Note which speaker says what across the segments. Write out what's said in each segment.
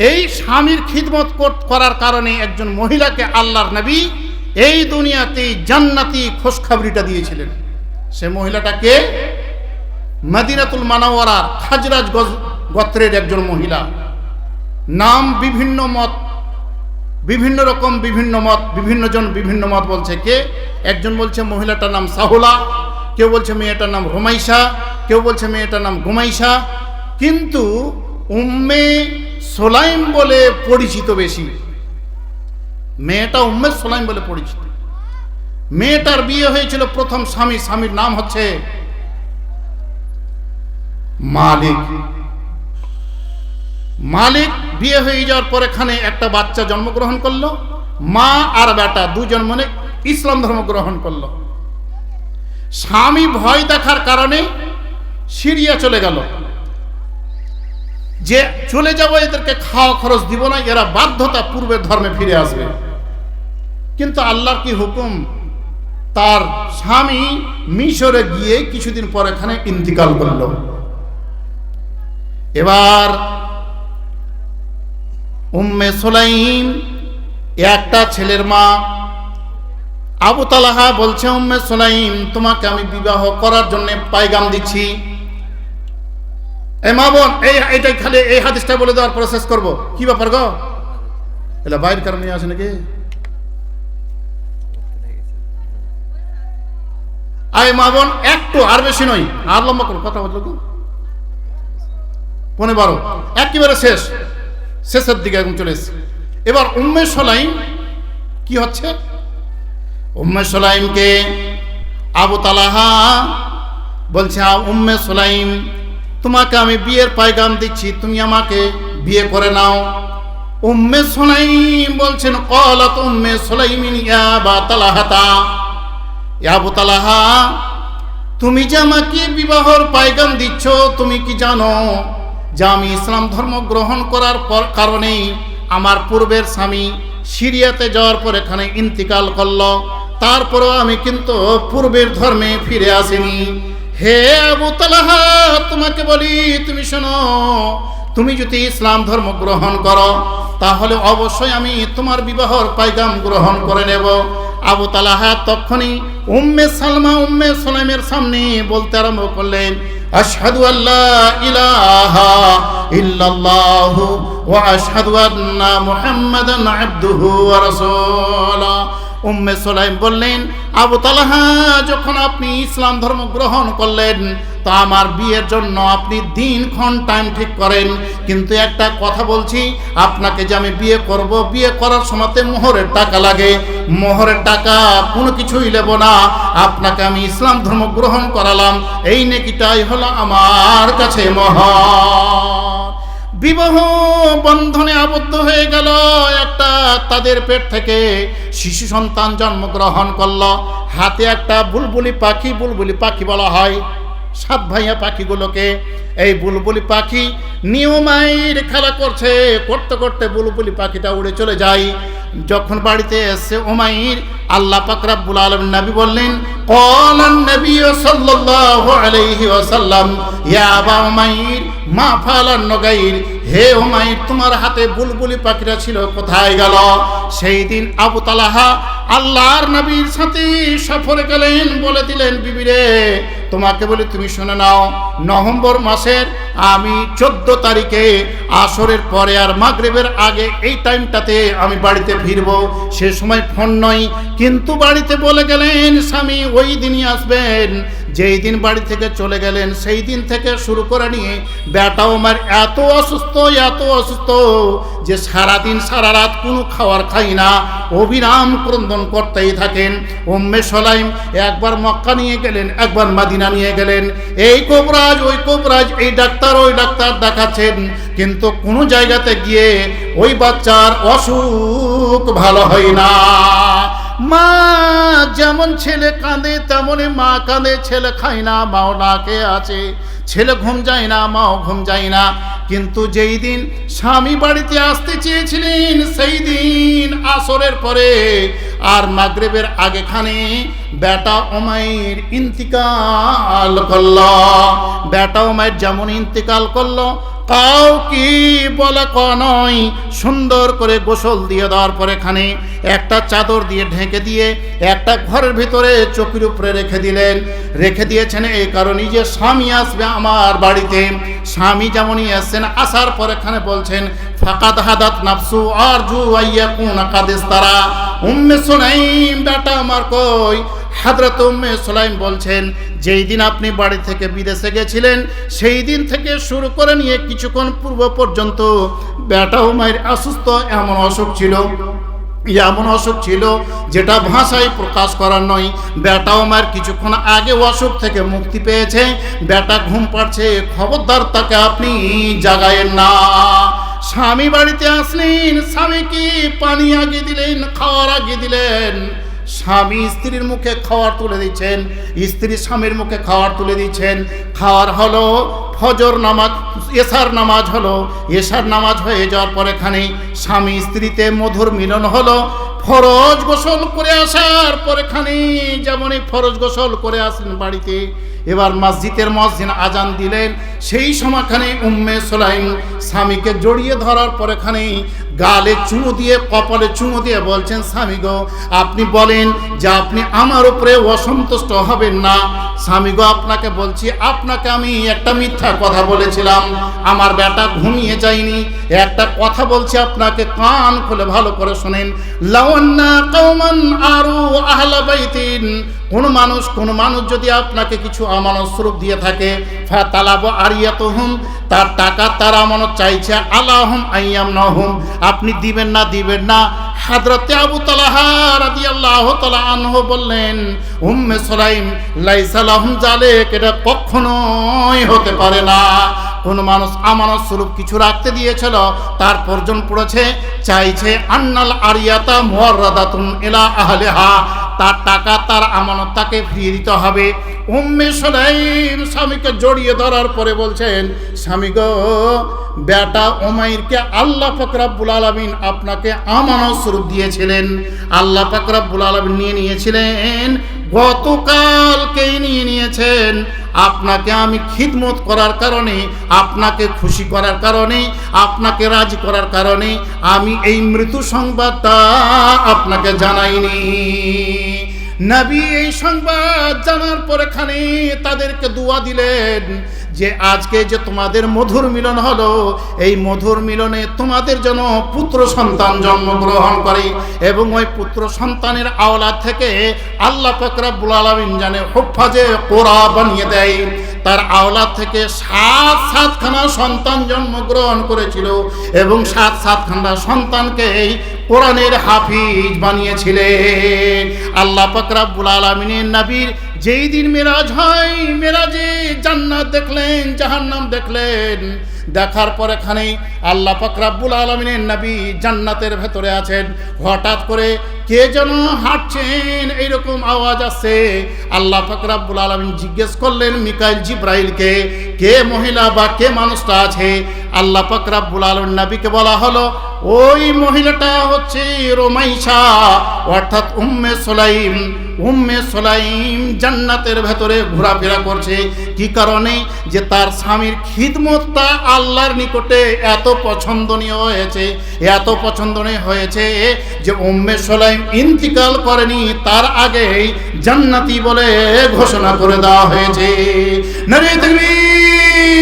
Speaker 1: এই স্বামীর খিদমত করার কারণে একজন মহিলাকে আল্লাহর নবী এই দুনিয়াতে জান্নাতি খোশখবরিটা দিয়েছিলেন। সে মহিলাটাকে মদিনাতুল মুনাওয়ারার খাজরাজ গোত্রের একজন মহিলা। নাম বিভিন্ন মত, বিভিন্ন রকম, বিভিন্ন মত, বিভিন্ন জন বিভিন্ন মত বলছে। কে একজন বলছে মহিলাটার নাম সাহুলা, কেউ বলছে মেয়েটার নাম রুমাইশা, কেউ বলছে মেয়েটার নাম গুমাইশা, কিন্তু উম্মে সোলাইম বলে পরিচিত বেশি। মেয়েটা উম্মে সোলাইম বলে পরিচিত। মেয়েটার বিয়ে হয়েছিল প্রথম স্বামীর নাম হচ্ছে মালিক। মালিক বিয়ে হয়ে যাওয়ার পর এখানে একটা বাচ্চা জন্মগ্রহণ করলো। মা আর বেটা দুজন মানে ইসলাম ধর্ম গ্রহণ করলো। স্বামী ভয় দেখার কারণে সিরিয়া চলে গেল, যে চলে যাব, এদেরকে খাওয়া খরচ দিব না, এরা বাধ্যতা পূর্বের ধর্মে ফিরে আসবে। কিন্তু আল্লাহর কি হুকুম, তার স্বামী মিশরে গিয়ে কিছুদিন পর এখানে ইন্তিকাল করল। এবার উম্মে সুলাইম একটা ছেলের মা। আবু তালহা বলছে, উম্মে সুলাইম তোমাকে আমি বিবাহ করার জন্য পায়গাম দিচ্ছি। এই মা বোন, এইটাই খালি এই হাদিসটা বলে দেওয়ার প্রসেস করব। কি ব্যাপার গো, এটা বাইরের কারণে আসে নাকি? আয় মা বোন, একটু আর বেশি নয়, আর লম্বা করো, কথা বললো তো 15 একেবারে শেষের দিকে একদম চলে এসছে। এবার উম্মে সুলাইম কি হচ্ছে, উম্মে সুলাইমকে আবু তালহা বলছে, উম্মে সুলাইম তোমাকে আমি বিয়ের পায়গাম দিচ্ছি, তুমি আমাকে বিয়ে করে নাও। উম্মে সুলাইম বলছেন, ক্বালাত উম্মে সুলাইমিন ইয়া আবা তালহাতা, ইয়া আবু তালহা তুমি যে আমাকে বিবাহর পায়গাম দিচ্ছ, তুমি কি জানো যে আমি ইসলাম ধর্ম গ্রহণ করার কারণে আমার পূর্বের স্বামী সিরিয়াতে যাওয়ার পর এখানে ইন্তিকাল করল, তারপরেও আমি কিন্তু পূর্বের ধর্মে ফিরে আসিনি। হে আবু তালহা তোমাকে বলি, তুমি শোনো, তুমি যদি ইসলাম ধর্ম গ্রহণ করো তাহলে অবশ্যই আমি তোমার বিবাহর পায়গাম গ্রহণ করে নেব। আবু তালহা তখনই উম্মে সালমা উম্মে সুলাইমের সামনে বলতে আরম্ভ করলেন, আশহাদু আল্লা ইলাহা ইল্লাল্লাহু ওয়া আশহাদু আন্না মুহাম্মাদান আবদুহু ওয়া রাসূলুহু। উম্মে সুলাইম বললেন, আবু তালহা যখন আপনি ইসলাম ধর্ম গ্রহণ করলেন তা আমার বিয়ের জন্য আপনি দিনক্ষণ টাইম ঠিক করেন, কিন্তু একটা কথা বলছি, আপনাকে যে আমি বিয়ে করব, বিয়ে করার সময়তে মোহরের টাকা লাগে, মোহরের টাকা কোনো কিছুই নেব না, আপনাকে আমি ইসলাম ধর্ম গ্রহণ করালাম, এই নেকিটাই হলো আমার কাছে মহান। বিবাহ বন্ধনে আবদ্ধ হয়ে গেল। একটা তাদের পেট থেকে শিশু সন্তান জন্মগ্রহণ করল। হাতে একটা বুলবুলি পাখি বলা হয় 7 ভাইয়া পাখিগুলোকে। এই বুলবুলি পাখি নিয়মাইর খেলা করতে করতে বুলবুলি পাখিটা উড়ে চলে যায়। যখন বাড়িতে এসে উমাইর, আল্লাহ পাক রব্বুল আলামিন নবী বললেন, ক্বালান নবী সাল্লাল্লাহু আলাইহি ওয়াসাল্লাম ইয়া আবা উমাইর মা ফালান নগাইর, হে উমাইর তোমার হাতে বুলবুলি পাখিরা ছিল, কোথায় গেল? সেই দিন আবু তালহা আল্লাহর নবীর সাথে সফরে গেলেন, বলে দিলেন, বিবি রে তোমাকে বলি তুমি শুনে নাও, নভেম্বর মাসের আমি 14 তারিখে আসরের পরে আর মাগরিবের আগে এই টাইমটাতে আমি বাড়িতে ফিরবো। সে সময় ফোন নয়, কিন্তু বাড়িতে বলে গেলেন স্বামী ওই দিনই আসবেন। যেই দিন বাড়ি থেকে চলে গেলেন সেই দিন থেকে শুরু করে নিয়ে বেটাও আমার এত অসুস্থ যে সারাদিন সারা রাত কোনো খাবার খাই না, অবিরাম ক্রন্দন করতেই থাকেন। উম্মে সুলাইম একবার মক্কা নিয়ে গেলেন, একবার মদিনা নিয়ে গেলেন, এই কবরাজ ওই কবরাজ, এই ডাক্তার ওই ডাক্তার দেখাচ্ছেন, কিন্তু কোনো জায়গাতে গিয়ে ওই বাচ্চার অসুখ ভালো হয় না। মা যেমন ছেলে কাঁদে তেমনই মা কাঁদে, ছেলে খায় না মাও না খেয়ে আছে, ছেলে ঘুম যায় না মাও ঘুম যায় না। কিন্তু যেই দিন স্বামী বাড়িতে আসতে চেয়েছিলেন সেই দিন আসরের পরে আর মাগরিবের আগেখানে বেটা উমাইর ইন্তিকাল করল। বেটা উমাইর যেমন ইন্তিকাল করল কাউ কি বলে নয়, সুন্দর করে গোসল দিয়ে দেওয়ার পর এখানে একটা চাদর দিয়ে ঢেকে দিয়ে একটা ঘরের ভিতরে চৌকির উপরে রেখে দিলেন। রেখে দিয়েছেন এই কারণেই যে স্বামী আসবে আমার বাড়িতে। স্বামী যেমনই আসছেন, আসার পর এখানে বলছেন ফাকাদ হাদাত নাফসু আরজু আইয়াকুনা কাদিস্তারা। উম্মে সুলাইম বেটা আমার কই? হযরত উম্মে সুলাইম বলছেন যেই দিন আপনি বাড়ি থেকে বিদেশে গেছিলেন সেই দিন থেকে শুরু করে নিয়ে কিছুক্ষণ পূর্ব পর্যন্ত বেটা উমাইর অসুস্থ, এমন অসুখ ছিল যেটা ভাষায় প্রকাশ করার নয়। বেটা উমাইর কিছুক্ষণ আগে অসুখ থেকে মুক্তি পেয়েছে, বেটা ঘুম পাড়ছে, খবরদার তাকে আপনি জাগায়েন না। স্বামী বাড়িতে আসলেন, স্বামী কি পানি আগে দিলেন, খাওয়ার আগে দিলেন। স্বামী স্ত্রীর মুখে খাওয়ার তুলে দিচ্ছেন, স্ত্রী স্বামীর মুখে খাওয়ার তুলে দিচ্ছেন। খাওয়ার হলো ফজর নামাজ, এশার নামাজ হলো। এশার নামাজ হয়ে যাওয়ার পর এখানে স্বামী স্ত্রীতে মধুর মিলন হলো। ফরজ গোসল করে আসার পর এখানে যেমনই ফরজ গোসল করে আসলেন বাড়িতে, এবার মসজিদের মুয়াজ্জিন আজান দিলেন। সেই সময়খানে উম্মে সুলাইম স্বামীকে জড়িয়ে ধরার পর এখানে গালে চুমু দিয়ে, কপালে চুমু দিয়ে বলছেন স্বামী গো, আপনি বলেন যে আপনি আমার উপরে অসন্তুষ্ট হবেন না। স্বামী গো, আপনাকে বলছি, আপনাকে আমি একটা মিথ্যা কথা বলেছিলাম, আমার বেটা ঘুমিয়ে যায়নি। একটা কথা বলছি আপনাকে, কান খুলে ভালো করে শোনেন। লাওয়ান্না কওমান আরু আহলা বাইতিন, কোন মানুষ যদি আপনাকে কিছু আমানত স্বরূপ দিয়ে থাকে, ফাতালাবু আরিয়াতুহুম, তার টাকা তার আমানত চাইছে, আলাহুম আইয়ামনাহুম, আপনি দিবেন না। হযরতে আবু তালহা রাদিয়াল্লাহু তাআলা আনহু বললেন, উম্মে সুলাইম লাইসা লাহুম যালিক, এটা কখনোই হতে পারে না। কোন মানুষ আমানত স্বরূপ কিছু রাখতে দিয়েছিল, তার প্রয়োজন পড়েছে, চাইছে আন্নাল আরিয়াতা মুআররাদাতুন ইলা আহলিহা, তার টাকা তার আমানত তাকে ফিরিয়ে দিতে হবে। উম্মে সুলাইম স্বামীকে জড়িয়ে ধরার পরে বলছেন, স্বামী গো, বেটা উমাইরকে আল্লাহ পাক রব্বুল আলামিন আপনাকে আমানত স্বরূপ দিয়েছিলেন। আল্লাহ পাক রব্বুল আলামিন নিয়ে নিয়েছিলেন, গতকালকেই নিয়ে নিয়েছেন। আপনাকে আমি খিদমত করার কারণে, আপনাকে খুশি করার কারণে, আপনাকে রাজি করার কারণে আমি এই মৃত্যু সংবাদটা আপনাকে জানাইনি। নবী এই সংবাদ জানার পর এখানে তাদেরকে দোয়া দিলেন যে আজকে যে তোমাদের মধুর মিলন হলো, এই মধুর মিলনে তোমাদের যেন পুত্র সন্তান জন্মগ্রহণ করে এবং ওই পুত্র সন্তানের আওলাদ থেকে আল্লাহ পাক রব্বুল আলামিন জানে হুফাজে কোরআন বানিয়ে দেয়। তার আওলাদ থেকে 7খানা সন্তান জন্মগ্রহণ করেছিল এবং 7খানা সন্তানকে কোরআনের হাফিজ বানিয়েছিলেন। আল্লাহ পাক রব্বুল আলামিনের নবীর যেই দিন মেরাজ হয়, মেরাজে জান্নাত দেখলেন, জাহান্নাম দেখলেন। দেখার পর এখানে আল্লাহ পাক রব্বুল আলামিনের নবী জান্নাতের ভেতরে আছেন। হঠাৎ করে কে যেন হাঁটছেন, এইরকম আওয়াজ আসছে। আল্লাহ পাক রব্বুল আলামিন জিজ্ঞেস করলেন মিকাইল জিব্রাইলকে, কে মহিলা বা কে মানুষটা আছে? আল্লাহ পাক রব্বুল আলামিন নবীকে বলা হলো, ওই মহিলাটা হচ্ছে রুমাইসা, অর্থাৎ উম্মে সুলাইম। উম্মে সুলাইম জান্নাতের ভেতরে ঘোরাফেরা করছে। কি কারণে? যে তার স্বামীর খিদমতটা আল্লাহর নিকটে এত পছন্দনীয় হয়েছে যে উম্মে সুলাইম ইন্তিকাল করেনি, তার আগেই জান্নাতি বলে ঘোষণা করে দেওয়া হয়েছে। নারে তাকবীর!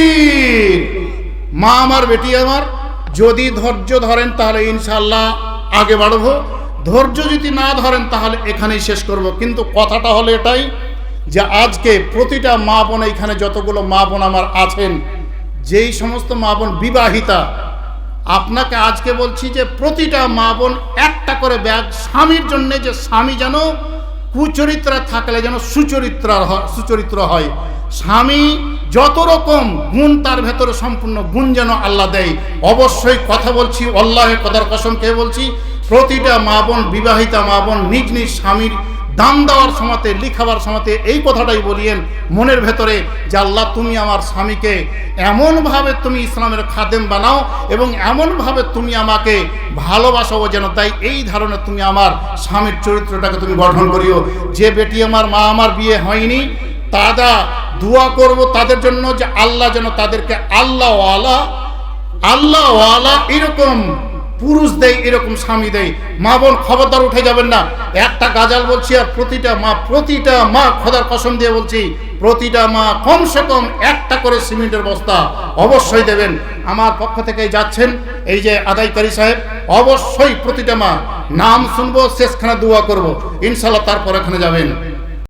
Speaker 1: মা আমার, বেটি আমার, যদি ধৈর্য ধরেন তাহলে ইনশাআল্লাহ আগে বাড়বো, ধৈর্য যদি না ধরেন তাহলে এখানেই শেষ করব। কিন্তু কথাটা হলো এটাই যে আজকে প্রতিটা মা বোন, এখানে যতগুলো মা বোন আমার আছেন, যেই সমস্ত মা বোন বিবাহিতা, আপনাকে আজকে বলছি যে প্রতিটা মা বোন একটা করে ব্যাগ স্বামীর জন্য, যে স্বামী যেন কুচরিত্র থাকলে যেন সুচরিত্র হয়। স্বামী যত রকম গুণ তার ভেতরে সম্পূর্ণ গুণ যেন আল্লাহ দেয়। অবশ্যই কথা বলছি, আল্লাহর কথার কসম খেয়ে বলছি, প্রতিটা মা বোন, বিবাহিতা মা বোন নিজ নিজ স্বামীর দান দেওয়ার সময়তে, লিখাবার সময়তে এই কথাটাই বলিয়েন মনের ভেতরে যে আল্লাহ, তুমি আমার স্বামীকে এমনভাবে তুমি ইসলামের খাদেম বানাও এবং এমনভাবে তুমি আমাকে ভালোবাসো যেন তাই এই ধারণা তুমি আমার স্বামীর চরিত্রটাকে তুমি গঠন করিও। যে বেটি আমার, মা আমার বিয়ে হয়নি, তারা দোয়া করব তাদের জন্য যে আল্লাহ যেন তাদেরকে আল্লাহওয়ালা আল্লাহ ওয়ালা এরকম পুরুষ দেয়, এরকম স্বামী দেয়। মা বোন খবরদার উঠে যাবেন না। একটা গাজাল বলছি, আর প্রতিটা মা খোদার কসম দিয়ে বলছি, প্রতিটা মা কমসে কম একটা করে সিমেন্টের বস্তা অবশ্যই দেবেন। আমার পক্ষ থেকে যাচ্ছেন এই যে আদায়কারী সাহেব, অবশ্যই প্রতিটা মা নাম শুনবো, শেষখানে দোয়া করব ইনশাল্লাহ, তারপর এখানে যাবেন।